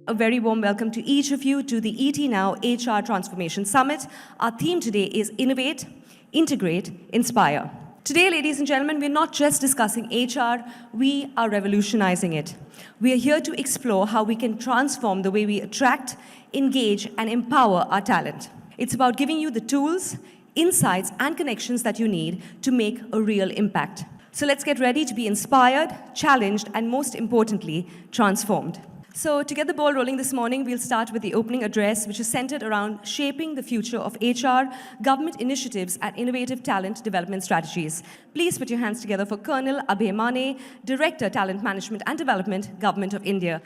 A very warm welcome to each of you to the ET Now HR Transformation Summit. Our theme today is Innovate, Integrate, Inspire. Today, ladies and gentlemen, we're not just discussing HR, we are revolutionizing it. We are here to explore how we can transform the way we attract, engage, and empower our talent. It's about giving you the tools, insights, and connections that you need to make a real impact. So let's get ready to be inspired, challenged, and most importantly, transformed. So to get the ball rolling this morning, we'll start with the opening address, which is centered around shaping the future of HR, government initiatives, and innovative talent development strategies. Please put your hands together for Colonel Abhay Mane, Director, Talent Management and Development, Government of India.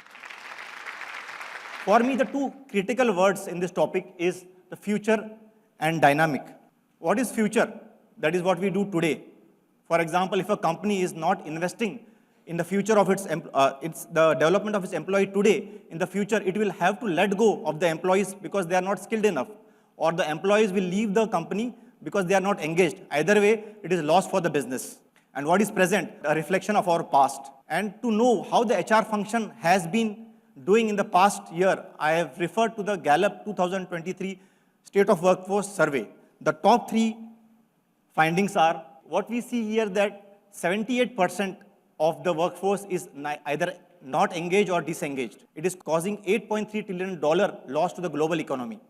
For me, the two critical words in this topic is the future and dynamic. What is future? That is what we do today. For example, if a company is not investing in the future of the development of its employee today, in the future it will have to let go of the employees because they are not skilled enough, or the employees will leave the company because they are not engaged. Either way, it is loss for the business. And what is present? A reflection of our past. And to know how the HR function has been doing in the past year, I have referred to the Gallup 2023 State of Workforce Survey. The top three findings are, what we see here, that 78% of the workforce is either not engaged or disengaged. It is causing $8.3 trillion loss to the global economy.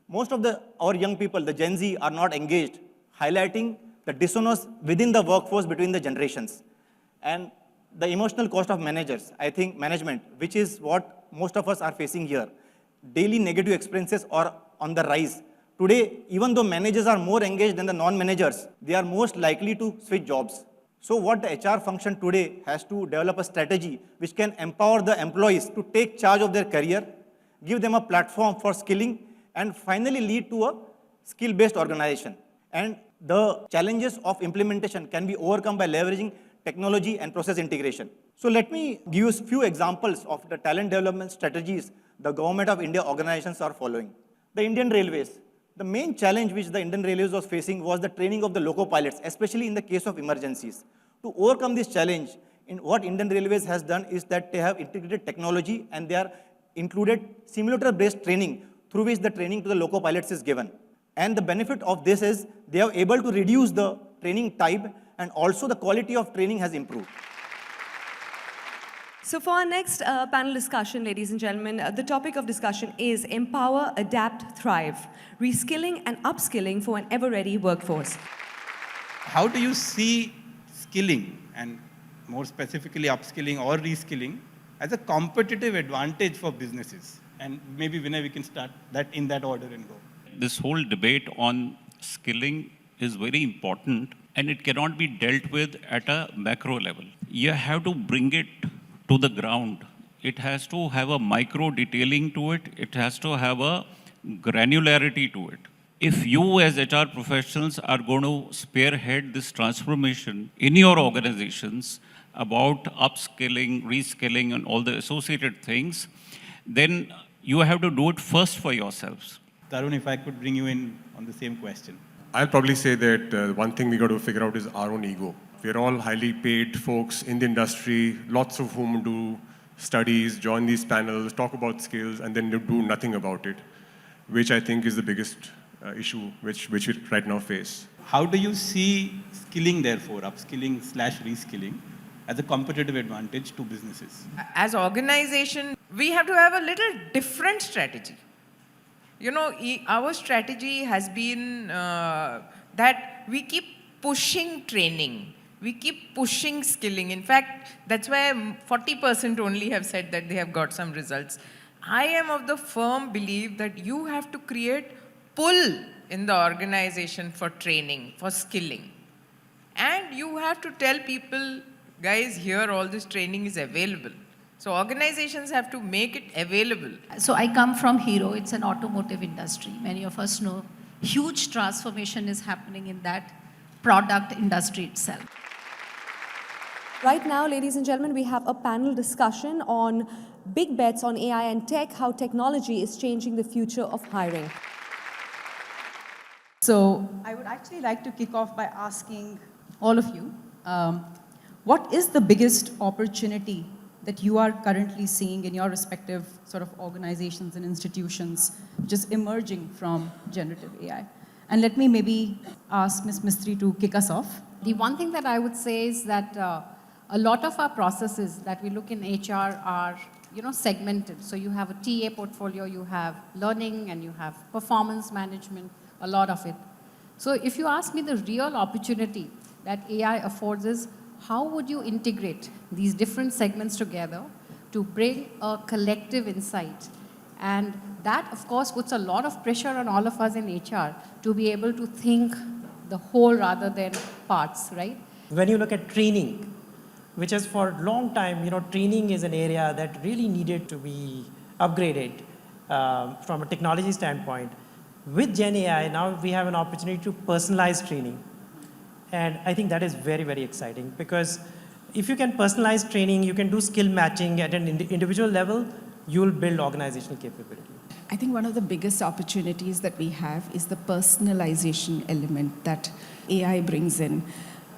Most of our young people, the Gen Z, are not engaged, highlighting the dissonance within the workforce between the generations. And the emotional cost of management, which is what most of us are facing here. Daily negative experiences are on the rise. Today, even though managers are more engaged than the non-managers, they are most likely to switch jobs. So what the HR function today has to develop a strategy which can empower the employees to take charge of their career, give them a platform for skilling, and finally lead to a skill-based organization. And the challenges of implementation can be overcome by leveraging technology and process integration. So let me give you a few examples of the talent development strategies the Government of India organizations are following. The Indian Railways. The main challenge which the Indian Railways was facing was the training of the loco pilots, especially in the case of emergencies. To overcome this challenge, what Indian Railways has done is that they have integrated technology and they are included simulator-based training through which the training to the loco pilots is given. And the benefit of this is they are able to reduce the training time, and also the quality of training has improved. So for our next panel discussion, ladies and gentlemen, the topic of discussion is Empower, Adapt, Thrive, Reskilling and Upskilling for an Ever-Ready Workforce. How do you see skilling, and more specifically upskilling or reskilling, as a competitive advantage for businesses? And maybe Vinay, we can start that in that order and go. This whole debate on skilling is very important, and it cannot be dealt with at a macro level. You have to bring it to the ground. It has to have a micro detailing to it. It has to have a granularity to it. If you as HR professionals are going to spearhead this transformation in your organizations about upskilling, reskilling, and all the associated things, then you have to do it first for yourselves. Tarun, if I could bring you in on the same question. I'll probably say that one thing we got to figure out is our own ego. We're all highly paid folks in the industry, lots of whom do studies, join these panels, talk about skills, and then do nothing about it, which I think is the biggest issue which we right now face. How do you see skilling, therefore, upskilling / reskilling, as a competitive advantage to businesses? As organization, we have to have a little different strategy. You know, our strategy has been that we keep pushing training. We keep pushing skilling. In fact, that's why 40% only have said that they have got some results. I am of the firm belief that you have to create pull in the organization for training, for skilling. And you have to tell people, guys, here all this training is available. So organizations have to make it available. So I come from Hero. It's an automotive industry. Many of us know huge transformation is happening in that product industry itself. Right now, ladies and gentlemen, we have a panel discussion on big bets on AI and tech, how technology is changing the future of hiring. So I would actually like to kick off by asking all of you, what is the biggest opportunity that you are currently seeing in your respective sort of organizations and institutions just emerging from generative AI? And let me maybe ask Ms. Mistry to kick us off. The one thing that I would say is that a lot of our processes that we look in HR are, segmented. So you have a TA portfolio, you have learning, and you have performance management, a lot of it. So if you ask me, the real opportunity that AI affords is how would you integrate these different segments together to bring a collective insight? And that, of course, puts a lot of pressure on all of us in HR to be able to think the whole rather than parts, right? When you look at training, which is for a long time, training is an area that really needed to be upgraded from a technology standpoint. With Gen AI, now we have an opportunity to personalize training. And I think that is very, very exciting because if you can personalize training, you can do skill matching at an individual level, you will build organizational capability. I think one of the biggest opportunities that we have is the personalization element that AI brings in.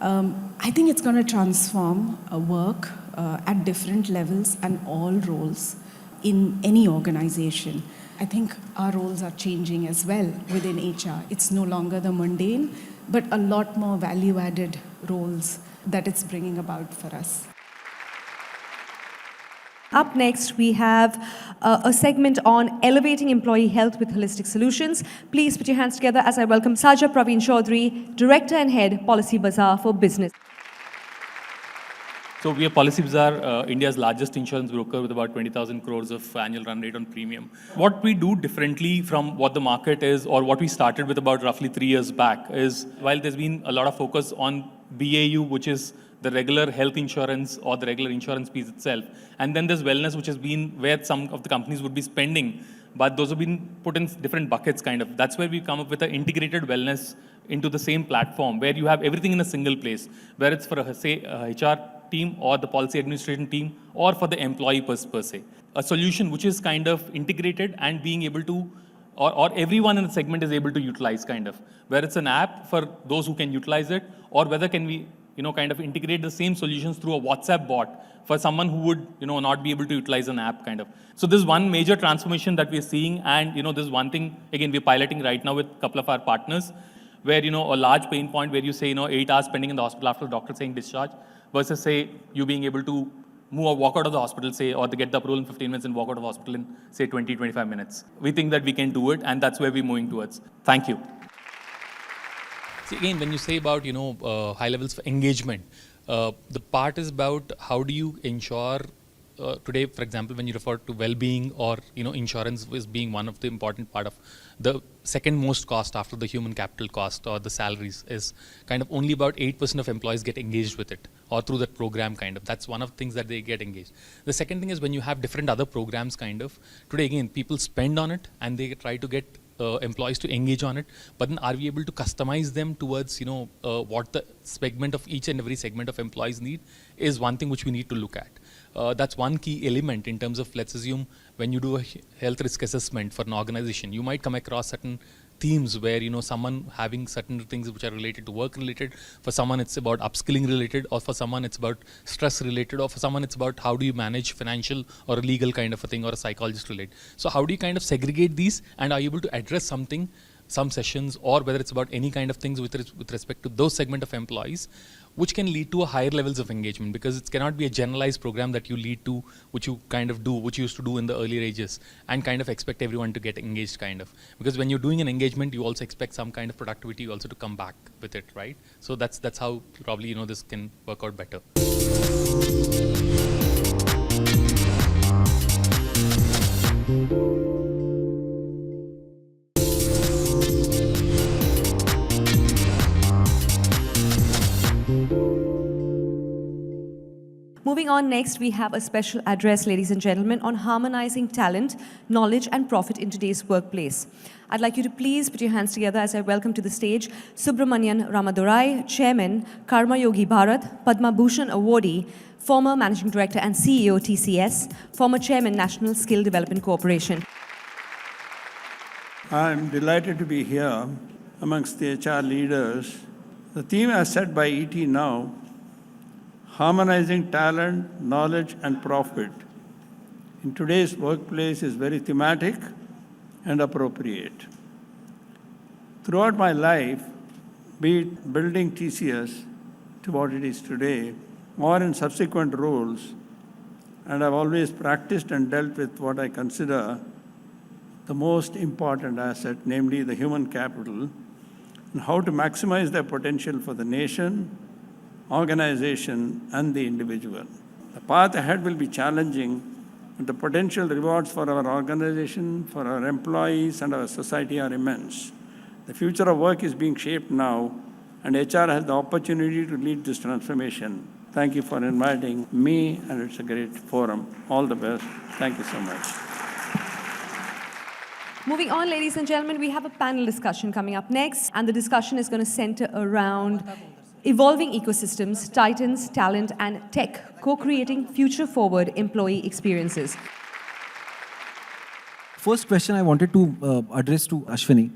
I think it's going to transform work at different levels and all roles in any organization. I think our roles are changing as well within HR. It's no longer the mundane, but a lot more value-added roles that it's bringing about for us. Up next, we have a segment on elevating employee health with holistic solutions. Please put your hands together as I welcome Saja Praveen Chaudhary, Director and Head, Policy Bazaar for Business. So we are Policy Bazaar, India's largest insurance broker with about 20,000 crores of annual run rate on premium. What we do differently from what the market is or what we started with about roughly 3 years back is while there's been a lot of focus on BAU, which is the regular health insurance or the regular insurance piece itself. And then there's wellness, which has been where some of the companies would be spending, but those have been put in different buckets kind of. That's where we come up with an integrated wellness into the same platform where you have everything in a single place, where it's for a HR team or the policy administration team or for the employee per se. A solution which is kind of integrated and being able to, or everyone in the segment is able to utilize kind of, where it's an app for those who can utilize it, or whether can we kind of integrate the same solutions through a WhatsApp bot for someone who would, not be able to utilize an app kind of. So this is one major transformation that we're seeing. And, this is one thing, again, we're piloting right now with a couple of our partners where, a large pain point where you say, 8 hours spending in the hospital after the doctor saying discharge versus say you being able to move or walk out of the hospital, say, or to get the approval in 15 minutes and walk out of the hospital in, say, 20, 25 minutes. We think that we can do it, and that's where we're moving towards. Thank you. See, again, when you say about, high levels of engagement, the part is about how do you ensure today, for example, when you refer to well-being or, insurance is being one of the important part of the second most cost after the human capital cost or the salaries is kind of only about 8% of employees get engaged with it or through that program kind of. That's one of the things that they get engaged. The second thing is when you have different other programs kind of, today again, people spend on it and they try to get employees to engage on it, but then are we able to customize them towards, what the segment of each and every segment of employees need is one thing which we need to look at. That's one key element in terms of, let's assume, when you do a health risk assessment for an organization, you might come across certain themes where, someone having certain things which are related to work related, for someone it's about upskilling related, or for someone it's about stress related, or for someone it's about how do you manage financial or a legal kind of a thing or a psychologist related. So how do you kind of segregate these and are you able to address something, some sessions, or whether it's about any kind of things with respect to those segment of employees, which can lead to a higher levels of engagement, because it cannot be a generalized program that you lead to, which you kind of do, which you used to do in the earlier ages, and kind of expect everyone to get engaged kind of. Because when you're doing an engagement, you also expect some kind of productivity also to come back with it, right? So that's how probably, this can work out better. Moving on next, we have a special address, ladies and gentlemen, on harmonizing talent, knowledge, and profit in today's workplace. I'd like you to please put your hands together as I welcome to the stage Subramanian Ramadurai, Chairman, Karma Yogi Bharat, Padma Bhushan awardee, former Managing Director and CEO TCS, former Chairman National Skill Development Corporation. I'm delighted to be here amongst the HR leaders. The theme as set by ET now, harmonizing talent, knowledge, and profit in today's workplace is very thematic and appropriate. Throughout my life, be it building TCS to what it is today, or in subsequent roles, and I've always practiced and dealt with what I consider the most important asset, namely the human capital, and how to maximize their potential for the nation, organization, and the individual. The path ahead will be challenging, but the potential rewards for our organization, for our employees, and our society are immense. The future of work is being shaped now, and HR has the opportunity to lead this transformation. Thank you for inviting me, and it's a great forum. All the best. Thank you so much. Moving on, ladies and gentlemen, we have a panel discussion coming up next, and the discussion is going to center around evolving ecosystems, titans, talent, and tech, co-creating future-forward employee experiences. First question I wanted to address to Ashwini,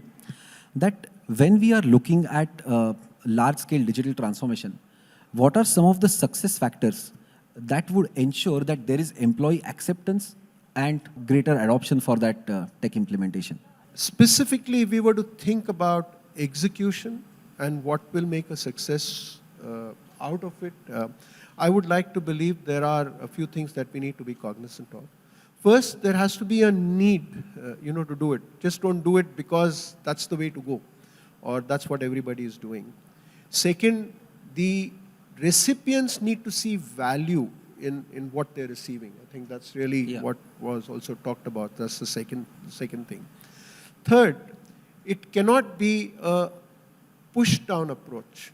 that when we are looking at large-scale digital transformation, what are some of the success factors that would ensure that there is employee acceptance and greater adoption for that tech implementation? Specifically, if we were to think about execution and what will make a success out of it, I would like to believe there are a few things that we need to be cognizant of. First, there has to be a need, to do it. Just don't do it because that's the way to go, or that's what everybody is doing. Second, the recipients need to see value in what they're receiving. I think that's really what was also talked about. That's the second thing. Third, it cannot be a push-down approach.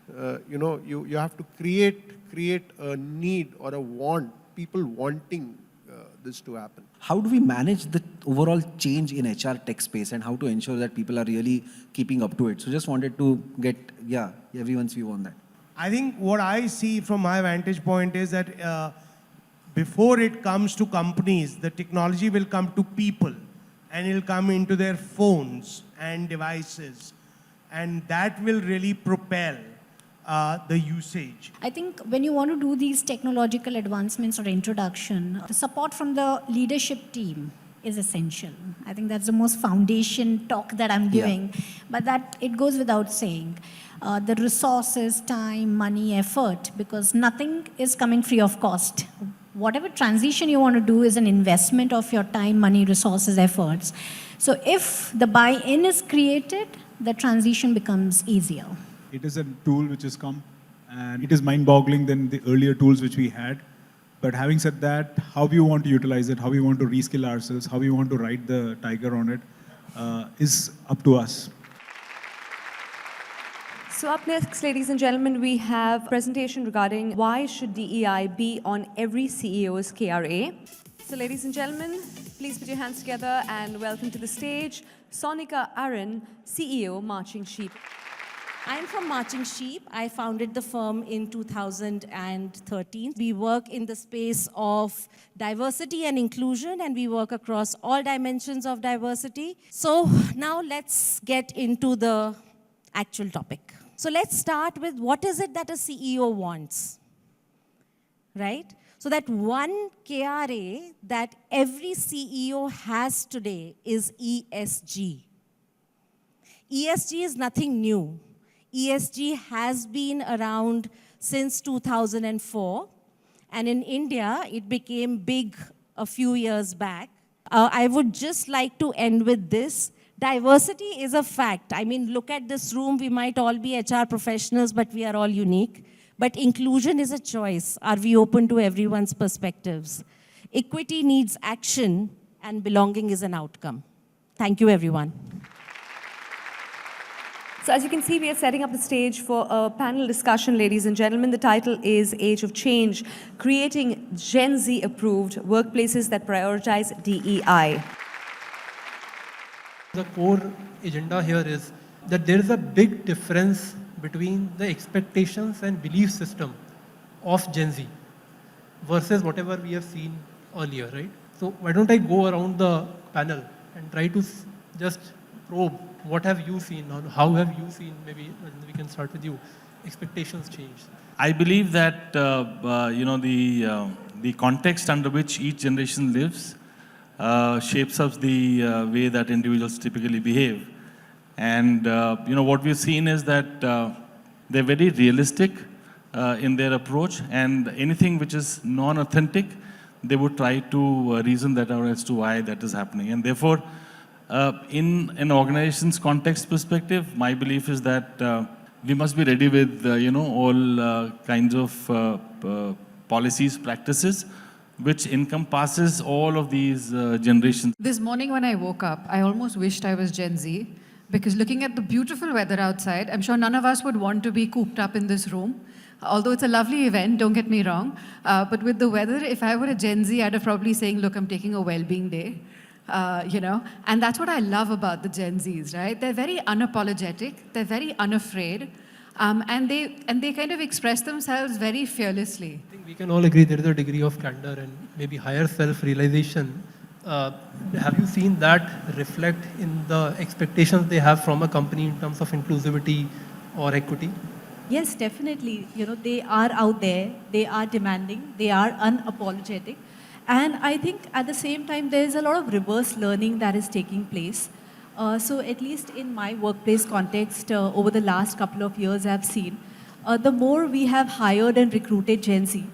You have to create a need or a want, people wanting this to happen. How do we manage the overall change in HR tech space and how to ensure that people are really keeping up to it? So just wanted to get, everyone's view on that. I think what I see from my vantage point is that before it comes to companies, the technology will come to people and it'll come into their phones and devices. And that will really propel the usage. I think when you want to do these technological advancements or introduction, the support from the leadership team is essential. I think that's the most foundation talk that I'm giving, but that it goes without saying. The resources, time, money, effort, because nothing is coming free of cost. Whatever transition you want to do is an investment of your time, money, resources, efforts. So if the buy-in is created, the transition becomes easier. It is a tool which has come, and it is mind-boggling than the earlier tools which we had. But having said that, how we want to utilize it, how we want to reskill ourselves, how we want to ride the tiger on it, is up to us. So up next, ladies and gentlemen, we have a presentation regarding why should DEI be on every CEO's KRA. So ladies and gentlemen, please put your hands together and welcome to the stage Sonika Aaron, CEO, Marching Sheep. I'm from Marching Sheep. I founded the firm in 2013. We work in the space of diversity and inclusion, and we work across all dimensions of diversity. So now let's get into the actual topic. So let's start with what is it that a CEO wants, right? So that one KRA that every CEO has today is ESG. ESG is nothing new. ESG has been around since 2004, and in India, it became big a few years back. I would just like to end with this. Diversity is a fact. I mean, look at this room. We might all be HR professionals, but we are all unique. But inclusion is a choice. Are we open to everyone's perspectives? Equity needs action, and belonging is an outcome. Thank you, everyone. So as you can see, we are setting up the stage for a panel discussion, ladies and gentlemen. The title is Age of Change, Creating Gen Z-Approved Workplaces that Prioritize DEI. The core agenda here is that there is a big difference between the expectations and belief system of Gen Z versus whatever we have seen earlier, right? So why don't I go around the panel and try to just probe what have you seen, or how have you seen, maybe we can start with you, expectations changed? I believe that the context under which each generation lives shapes up the way that individuals typically behave. And what we've seen is that they're very realistic in their approach, and anything which is non-authentic, they would try to reason that out as to why that is happening. And therefore, in an organization's context perspective, my belief is that we must be ready with all kinds of policies, practices, which encompasses all of these generations. This morning when I woke up, I almost wished I was Gen Z, because looking at the beautiful weather outside, I'm sure none of us would want to be cooped up in this room. Although it's a lovely event, don't get me wrong. But with the weather, if I were a Gen Z, I'd have probably saying, look, I'm taking a well-being day. And that's what I love about the Gen Zs, right? They're very unapologetic, they're very unafraid, and they kind of express themselves very fearlessly. I think we can all agree there is a degree of candor and maybe higher self-realization. Have you seen that reflect in the expectations they have from a company in terms of inclusivity or equity? Yes, definitely. They are out there, they are demanding, they are unapologetic. And I think at the same time, there is a lot of reverse learning that is taking place. So at least in my workplace context, over the last couple of years, I've seen, the more we have hired and recruited Gen Z.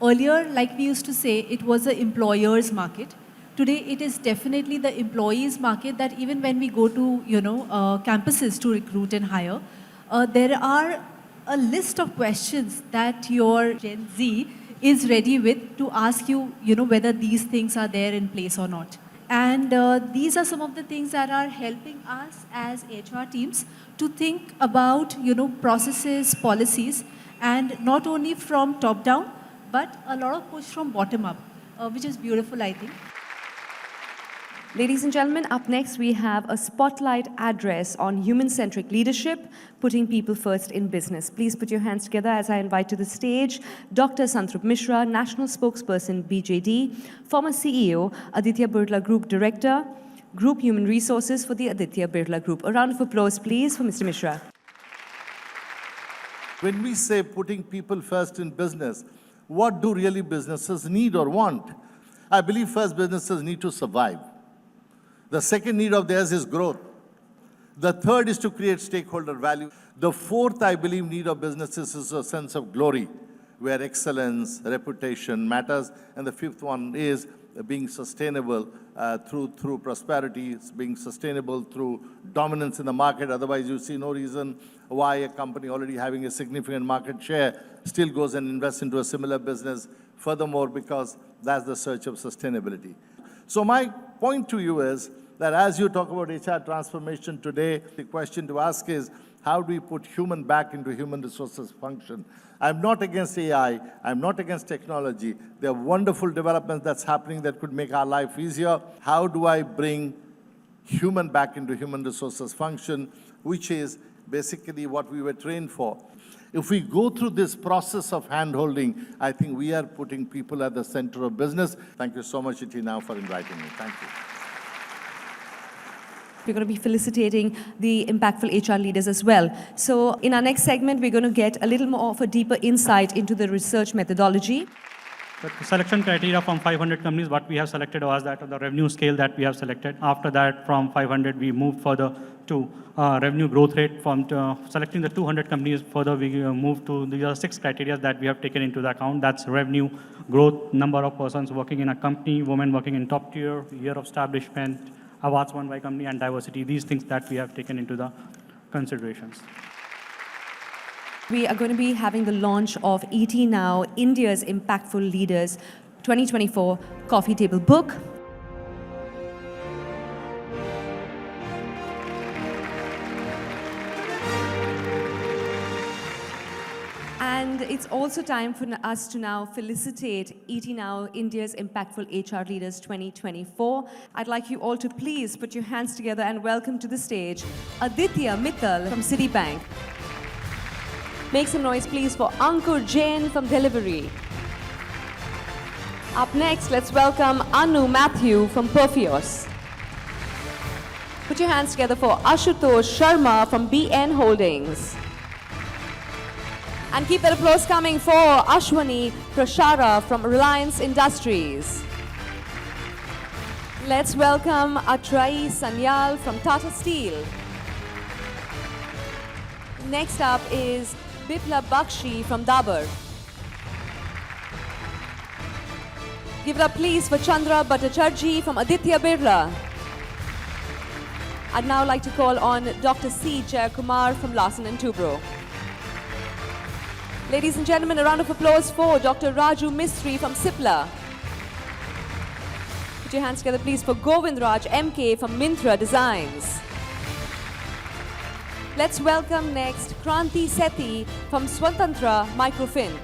Earlier, like we used to say, it was the employer's market. Today, it is definitely the employees' market, that even when we go to, campuses to recruit and hire, there are a list of questions that your Gen Z is ready with to ask you, whether these things are there in place or not. And these are some of the things that are helping us as HR teams to think about, processes, policies, and not only from top down, but a lot of push from bottom up, which is beautiful, I think. Ladies and gentlemen, up next we have a spotlight address on human-centric leadership, putting people first in business. Please put your hands together as I invite to the stage Dr. Santrup Mishra, National Spokesperson, BJD, former CEO, Aditya Birla Group Director, Group Human Resources for the Aditya Birla Group. A round of applause, please, for Mr. Mishra. When we say putting people first in business, what do really businesses need or want? I believe first businesses need to survive. The second need of theirs is growth. The third is to create stakeholder value. The fourth, I believe, need of businesses is a sense of glory, where excellence, reputation matters. And the fifth one is being sustainable through prosperity, being sustainable through dominance in the market. Otherwise, you see no reason why a company already having a significant market share still goes and invests into a similar business. Furthermore, because that's the search of sustainability. So my point to you is that as you talk about HR transformation today, the question to ask is, how do we put human back into human resources function? I'm not against AI. I'm not against technology. There are wonderful developments that's happening that could make our life easier. How do I bring human back into human resources function, which is basically what we were trained for? If we go through this process of hand-holding, I think we are putting people at the center of business. Thank you so much, Iti, now for inviting me. Thank you. We're going to be felicitating the impactful HR leaders as well. So in our next segment, we're going to get a little more of a deeper insight into the research methodology. The selection criteria from 500 companies, what we have selected was that the revenue scale that we have selected. After that, from 500, we moved further to revenue growth rate. From selecting the 200 companies, further we moved to the 6 criteria that we have taken into the account. That's revenue, growth, number of persons working in a company, women working in top tier, year of establishment, awards won by company, and diversity. These things that we have taken into the considerations. We are going to be having the launch of ET Now, India's Impactful Leaders 2024 Coffee Table Book. And it's also time for us to now felicitate ET Now, India's Impactful HR Leaders 2024. I'd like you all to please put your hands together and welcome to the stage Aditya Mittal from Citibank. Make some noise, please, for Ankur Jain from Delivery. Up next, let's welcome Anu Matthew from Perfios. Put your hands together for Ashutosh Sharma from BN Holdings. And keep that applause coming for Ashwani Prashara from Reliance Industries. Let's welcome Atrai Sanyal from Tata Steel. Next up is Biplab Bakshi from Dabur. Give it up please for Chandra Bhattacharjee from Aditya Birla. I'd now like to call on Dr. C. Jayakumar from Larsen & Toubro. Ladies and gentlemen, a round of applause for Dr. Raju Mistry from Cipla. Put your hands together please for Govind Raj MK from Mintra Designs. Let's welcome next Kranti Sethi from Swatantra Microfin.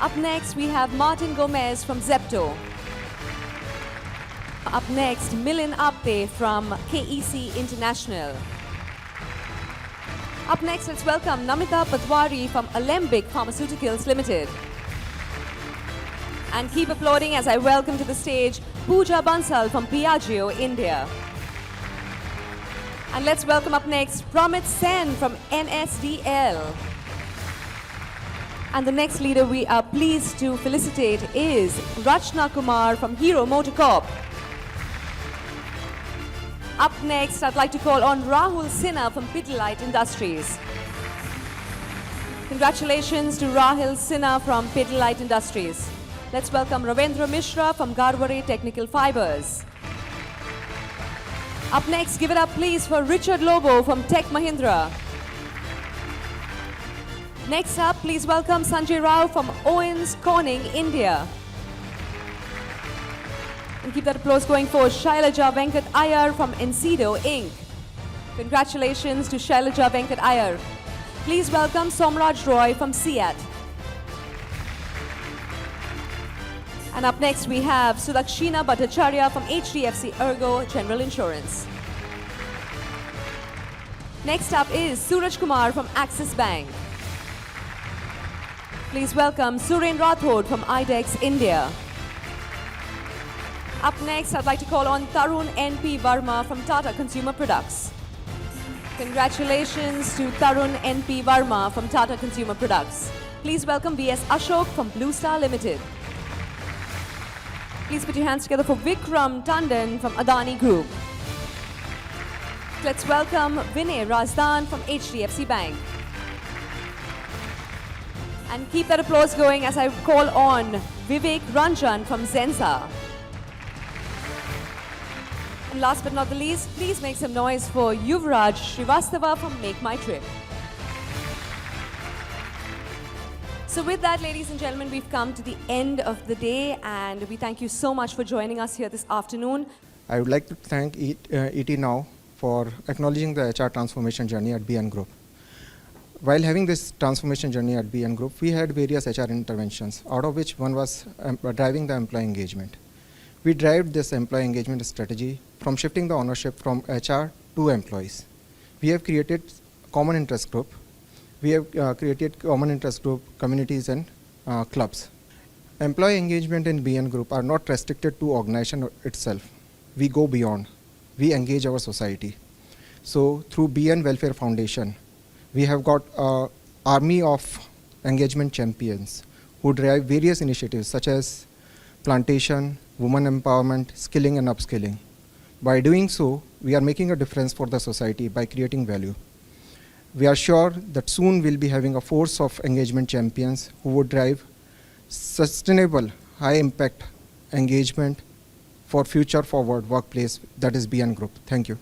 Up next we have Martin Gomez from Zepto. Up next, Milind Apte from KEC International. Up next, let's welcome Namita Patwari from Alembic Pharmaceuticals Limited. And keep applauding as I welcome to the stage Pooja Bansal from Piaggio, India. And let's welcome up next Pramit Sen from NSDL. And the next leader we are pleased to felicitate is Rachna Kumar from Hero MotoCorp. Up next, I'd like to call on Rahul Sinha from Pidilite Industries. Congratulations to Rahul Sinha from Pidilite Industries. Let's welcome Ravendra Mishra from Garware Technical Fibers. Up next, give it up please for Richard Lobo from Tech Mahindra. Next up, please welcome Sanjay Rao from Owens Corning, India. And keep that applause going for Shailaja Venkat Iyer from Encedo Inc. Congratulations to Shailaja Venkat Iyer. Please welcome Somraj Roy from SIAT. And up next we have Sudakshina Bhattacharya from HDFC Ergo General Insurance. Next up is Suraj Kumar from Axis Bank. Please welcome Suren Rathod from IDEX India. Up next, I'd like to call on Tarun N.P. Verma from Tata Consumer Products. Congratulations to Tarun N.P. Verma from Tata Consumer Products. Please welcome V.S. Ashok from Blue Star Limited. Please put your hands together for Vikram Tandon from Adani Group. Let's welcome Vinay Razdan from HDFC Bank. And keep that applause going as I call on Vivek Ranjan from Zenza. And last but not the least, please make some noise for Yuvraj Srivastava from Make My Trip. So with that, ladies and gentlemen, we've come to the end of the day and we thank you so much for joining us here this afternoon. I would like to thank ET Now for acknowledging the HR transformation journey at BN Group. While having this transformation journey at BN Group, we had various HR interventions, out of which one was driving the employee engagement. We drive this employee engagement strategy from shifting the ownership from HR to employees. We have created common interest group. We have created common interest group communities and clubs. Employee engagement in BN Group are not restricted to organization itself. We go beyond. We engage our society. So through BN Welfare Foundation, we have got an army of engagement champions who drive various initiatives such as plantation, women empowerment, skilling and upskilling. By doing so, we are making a difference for the society by creating value. We are sure that soon we'll be having a force of engagement champions who would drive sustainable, high impact engagement for future forward workplace that is BN Group. Thank you.